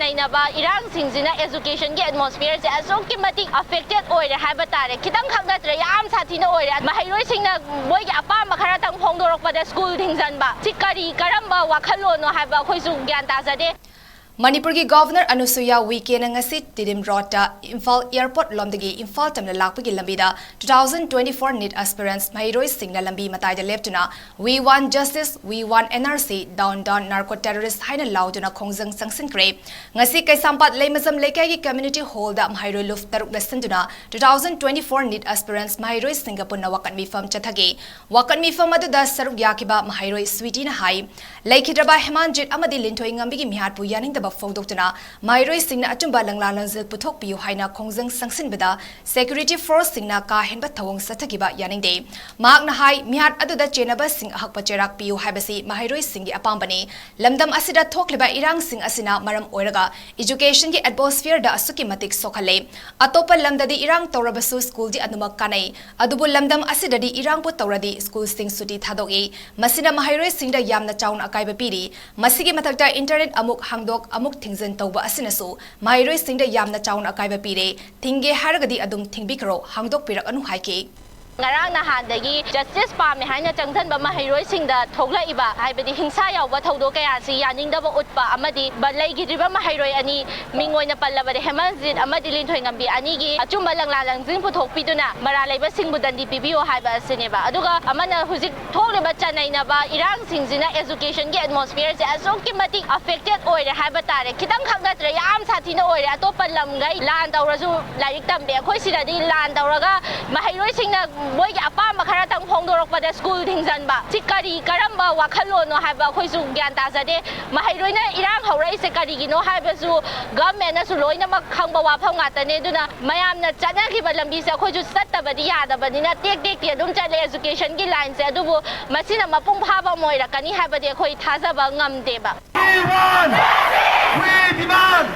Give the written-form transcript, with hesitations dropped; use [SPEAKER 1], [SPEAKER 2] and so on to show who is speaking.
[SPEAKER 1] ꯆꯥꯅꯩꯅꯕ ꯏꯔꯥꯡꯁꯤꯡꯁꯤꯅ ꯑꯦꯖꯨꯀꯦꯁꯟꯒꯤ ꯑꯦꯠꯃꯣꯁꯐꯤꯌꯔꯁꯦ ꯑꯁꯨꯛꯀꯤ ꯃꯇꯤꯛ ꯑꯐꯦꯛꯇꯦꯠ ꯑꯣꯏꯔꯦ ꯍꯥꯏꯕ ꯇꯥꯔꯦ ꯈꯤꯇꯪ ꯈꯛ ꯅꯠꯇ꯭ꯔꯦ ꯌꯥꯝ ꯁꯥꯊꯤꯅ ꯑꯣꯏꯔꯦ ꯃꯍꯩꯔꯣꯏꯁꯤꯡꯅ ꯃꯣꯏꯒꯤ ꯑꯄꯥꯝꯕ ꯈꯔꯇꯪ ꯐꯣꯡꯗꯣꯔꯛꯄꯗ ꯁ꯭ꯀꯨꯜ ꯊꯤꯡꯖꯤꯟꯕ ꯁꯤ ꯀꯔꯝꯕ ꯋꯥꯈꯜꯂꯣꯟꯅꯣ ꯍꯥꯏꯕ ꯑꯩꯈꯣꯏꯁꯨ ꯒ꯭ꯌꯥꯟ ꯇꯥꯖꯗꯦ
[SPEAKER 2] Manipurgi Governor 𝗚་ꯁꯨꯌꯥ ꯋꯤꯀꯦꯟꯗ ngasi Tidim Roadta Imphal Airport lomdagi Imphal tamna lakpagi lambida 2024 NEET aspirants mahiroi singna lambi mataida leptuna We Want Justice, We Want NRC Down Narco Terrorist haina lauduna khongjang sangsinkre ngasi Kaisampat Leimazam Lekai Community Hall da mahiroi luf taruk lasanduna 2024 NEET aspirants mahiroi Singapore wakan mifam chathagi wakan mifam aduda saruk yakiba mahiroi Sweetie na hai Laikhidraba Hemanjit amadi lintoi ngambigi mihatpu yaning Fawdokna Mairoi Singna Atumba Langlalanzil Putok Piu Haina Khongjang Sangsinbada Security Force Singna Ka Henba Thawong Satagiba Yaningde Magna Hai Mihat Aduda Chenaba Sing Hakpa Cherak Piu Haibasi Mairoi Singi Apambani Lamdam Asida Thokliba Irang Sing Asina Maram Oiraga Education Ki Atmosphere da Asuki Matik Sokhale Atopa Lamdadi Irang Tawrabasu School Di Anumak Kanai Adubu Lamdam Asidadi Irang Pu Tawradi School Sing Suti Thadogi Masina Mairoi Singda Yamna Chaun Akaiba Piri Masigi Matakta Internet Amuk Hangdok Amuk Thingzan Tauba Asinasu, Mairoi Singda Yamna Chaun 𝗀𝗵𝗴𝗏 Thinge Haragadi Adum Thingbikro, Hangdok Pirak Anu Haike. Ngarang nahandagi justice pame haina changthanba mahiroi singda thoglaiba haibadi hingsa yawba thawdo kaya si yaningdaba utpa amadi balaigidriba mahiroi ani mingoina pallabade hemanjit amadi linthoi ngambi anigi achumba langlalangjing puthokpiduna maralaiba singbudandi pibiyo haiba asineba aduga amana hujik thogliba chanainaba irang singsina education gi atmosphere se asukki matik affected oire haiba tare khitang khaknatre yam sathina oire atopa lamgai lan tawrasu lairik tambe khoi sidadi lan tawraga mahiroi singna Boy apamba karatang fongdorokpada school thingzanba si karamba wakhallono haiba khoisu gyan tajade mahairoina irang haurai se karigino haibasu government na su loina mak khangba wafam ngatane duna mayamna chanagiba lambi se khoisu sattabadi yadabadina tek adum chale education gi line se adubu masina mapung phaba moirakani haibade khoi thajaba ngamdeba We demand